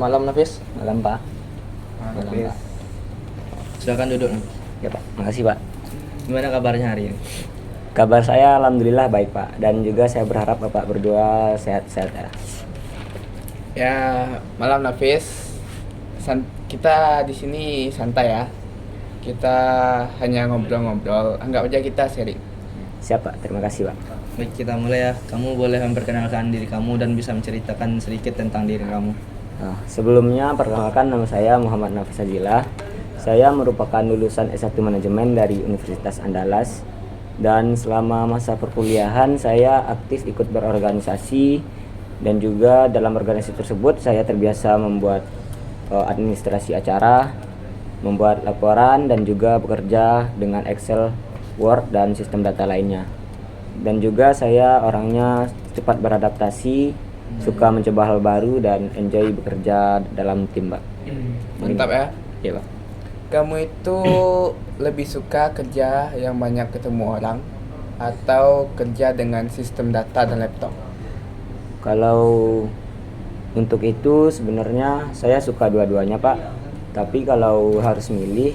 malam Nafis. Malam Pak. Malam Nafis. Pak. Silakan duduk. Ya Pak, makasih Pak. Gimana kabarnya hari ini? Kabar saya alhamdulillah baik Pak. Dan juga saya berharap Bapak berdua sehat-sehat ya. Ya, malam Nafis. Kita di sini santai ya. Kita hanya ngobrol-ngobrol. Anggap aja kita sharing. Siap Pak, terima kasih Pak. Baik, kita mulai ya. Kamu boleh memperkenalkan diri kamu dan bisa menceritakan sedikit tentang diri kamu. Nah, sebelumnya perkenalkan, nama saya Muhammad Nafis Ajilah. Saya merupakan lulusan S1 Manajemen dari Universitas Andalas. Dan selama masa perkuliahan saya aktif ikut berorganisasi, dan juga dalam organisasi tersebut saya terbiasa membuat administrasi acara, membuat laporan, dan juga bekerja dengan Excel, Word, dan sistem data lainnya. Dan juga saya orangnya cepat beradaptasi, suka mencoba hal baru, dan enjoy bekerja dalam tim, Pak. Mantap ya. Iya, Pak. Kamu itu lebih suka kerja yang banyak ketemu orang atau kerja dengan sistem data dan laptop? Kalau untuk itu sebenarnya saya suka dua-duanya Pak. Tapi kalau harus milih,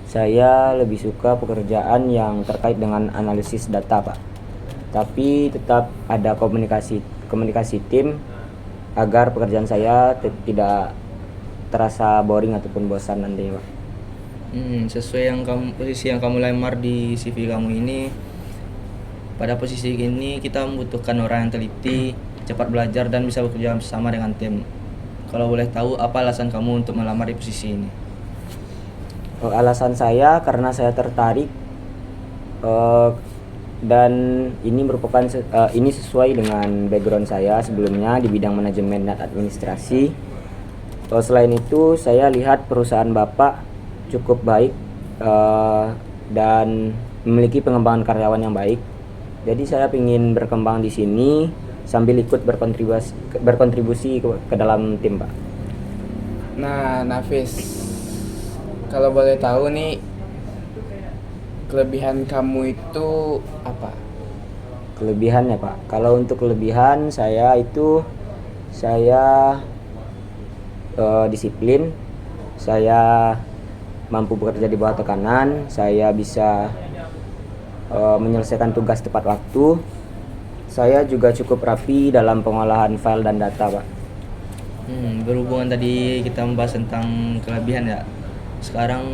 saya lebih suka pekerjaan yang terkait dengan analisis data Pak. Tapi tetap ada komunikasi tim agar pekerjaan saya tidak terasa boring ataupun bosan nantinya Pak. Sesuai posisi yang kamu lamar di CV kamu ini, pada posisi ini kita membutuhkan orang yang teliti, cepat belajar, dan bisa bekerja bersama dengan tim. Kalau boleh tahu, apa alasan kamu untuk melamar di posisi ini? Alasan saya karena saya tertarik, dan ini merupakan ini sesuai dengan background saya sebelumnya di bidang manajemen dan administrasi. Selain itu, saya lihat perusahaan Bapak cukup baik dan memiliki pengembangan karyawan yang baik. Jadi saya ingin berkembang di sini sambil ikut berkontribusi ke dalam tim, Pak. Nah, Nafis, kalau boleh tahu nih, kelebihan kamu itu apa? Kelebihannya, Pak. Kalau untuk kelebihan saya disiplin, saya mampu bekerja di bawah tekanan, saya bisa menyelesaikan tugas tepat waktu. Saya juga cukup rapi dalam pengolahan file dan data, Pak. Berhubungan tadi kita membahas tentang kelebihan ya. Sekarang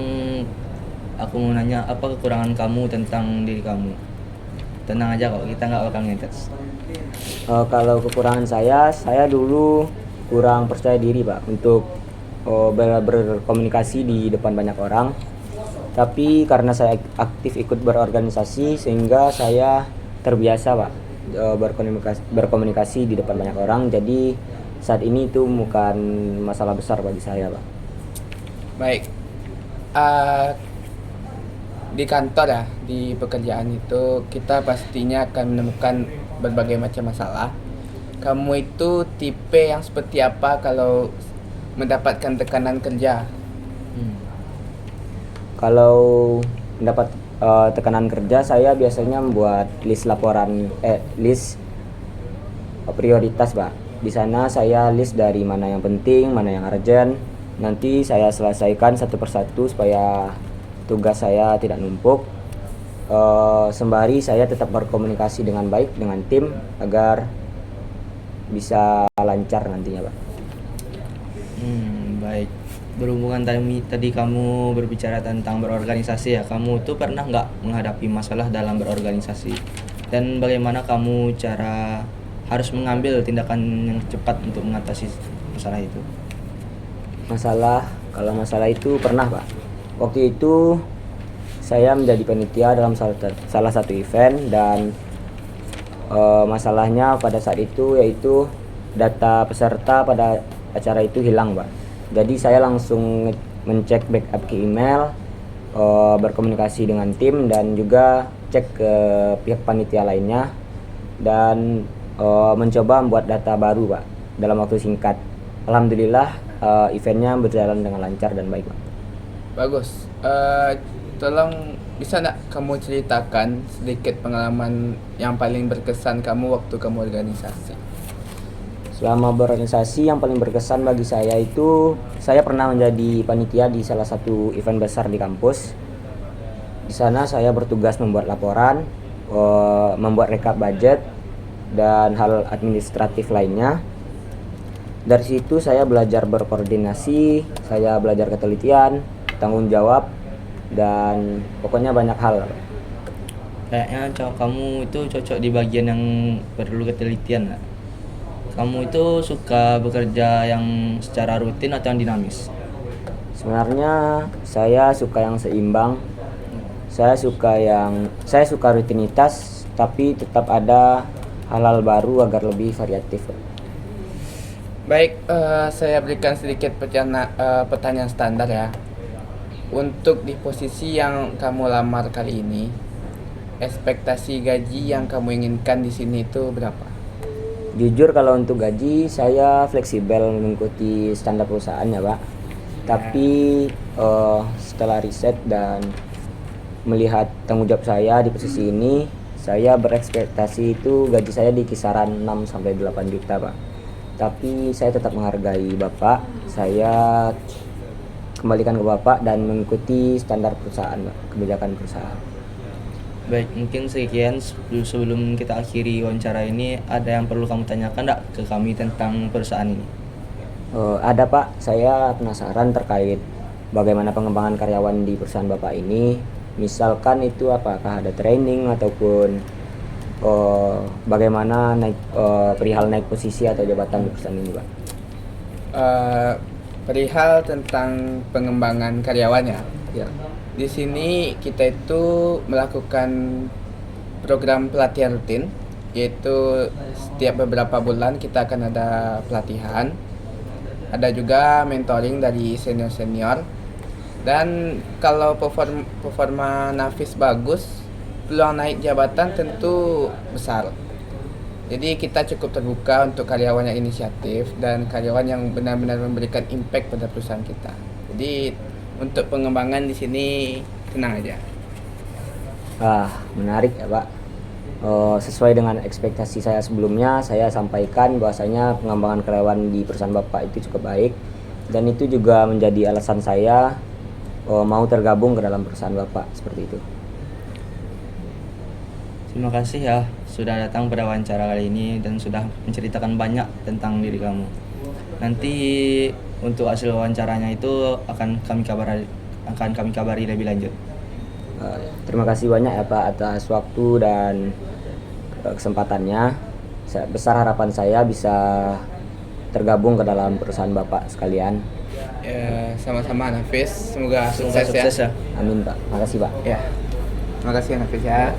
aku mau nanya, apa kekurangan kamu tentang diri kamu? Tenang aja kok, kita nggak bakal ngetes. Kalau kekurangan saya dulu kurang percaya diri Pak untuk berkomunikasi di depan banyak orang. Tapi karena saya aktif ikut berorganisasi sehingga saya terbiasa Pak berkomunikasi di depan banyak orang. Jadi saat ini itu bukan masalah besar bagi saya Pak. Baik. Di kantor ya, di pekerjaan itu kita pastinya akan menemukan berbagai macam masalah. Kamu itu tipe yang seperti apa kalau mendapatkan tekanan kerja? Kalau mendapat tekanan kerja, saya biasanya membuat list prioritas Pak. Di sana saya list dari mana yang penting, mana yang urgent. Nanti saya selesaikan satu persatu supaya tugas saya tidak numpuk. Sembari saya tetap berkomunikasi dengan baik dengan tim agar bisa lancar nantinya Pak. Baik. Berhubungan tadi kamu berbicara tentang berorganisasi ya, kamu tuh pernah nggak menghadapi masalah dalam berorganisasi? Dan bagaimana kamu harus mengambil tindakan yang cepat untuk mengatasi masalah itu? Kalau masalah itu pernah Pak. Waktu itu saya menjadi panitia dalam salah satu event, dan masalahnya pada saat itu yaitu data peserta pada acara itu hilang Pak. Jadi saya langsung mencek backup ke email, berkomunikasi dengan tim, dan juga cek ke pihak panitia lainnya, dan mencoba membuat data baru Pak dalam waktu singkat. Alhamdulillah eventnya berjalan dengan lancar dan baik Pak. Bagus. Tolong bisa nggak kamu ceritakan sedikit pengalaman yang paling berkesan kamu waktu kamu organisasi? Selama berorganisasi yang paling berkesan bagi saya itu saya pernah menjadi panitia di salah satu event besar di kampus. Di sana saya bertugas membuat laporan, membuat rekap budget dan hal administratif lainnya. Dari situ saya belajar berkoordinasi, saya belajar ketelitian, tanggung jawab, dan pokoknya banyak hal. Kayaknya kamu itu cocok di bagian yang perlu ketelitian. Nak. Kamu itu suka bekerja yang secara rutin atau yang dinamis? Sebenarnya saya suka yang seimbang. Saya suka rutinitas, tapi tetap ada hal-hal baru agar lebih variatif. Baik, saya berikan sedikit pertanyaan standar ya. Untuk di posisi yang kamu lamar kali ini, ekspektasi gaji yang kamu inginkan di sini itu berapa? Jujur kalau untuk gaji saya fleksibel mengikuti standar perusahaan ya Pak. Tapi setelah riset dan melihat tanggung jawab saya di posisi ini, saya berekspektasi itu gaji saya di kisaran 6-8 juta Pak. Tapi saya tetap menghargai Bapak, saya kembalikan ke Bapak dan mengikuti standar perusahaan Pak, kebijakan perusahaan. Baik, mungkin sekian sebelum kita akhiri wawancara ini, ada yang perlu kamu tanyakan enggak ke kami tentang perusahaan ini? Ada Pak, saya penasaran terkait bagaimana pengembangan karyawan di perusahaan Bapak ini. Misalkan itu apakah ada training ataupun bagaimana perihal naik posisi atau jabatan di perusahaan ini Pak? Perihal tentang pengembangan karyawannya. Ya. Di sini kita itu melakukan program pelatihan rutin, yaitu setiap beberapa bulan kita akan ada pelatihan. Ada juga mentoring dari senior-senior. Dan kalau performa Nafis bagus, peluang naik jabatan tentu besar. Jadi kita cukup terbuka untuk karyawan yang inisiatif dan karyawan yang benar-benar memberikan impact pada perusahaan kita. Jadi untuk pengembangan di sini tenang aja. Menarik ya Pak. Sesuai dengan ekspektasi saya sebelumnya, saya sampaikan bahwasanya pengembangan karyawan di perusahaan Bapak itu cukup baik, dan itu juga menjadi alasan saya mau tergabung ke dalam perusahaan Bapak seperti itu. Terima kasih ya sudah datang pada wawancara kali ini dan sudah menceritakan banyak tentang diri kamu. Nanti untuk hasil wawancaranya itu akan kami kabari lebih lanjut. Terima kasih banyak ya Pak atas waktu dan kesempatannya. Besar harapan saya bisa tergabung ke dalam perusahaan Bapak sekalian. Sama-sama Nafis, semoga Semoga sukses ya. sukses ya. Amin Pak. Makasih Pak. Ya. Terima kasih Nafis ya.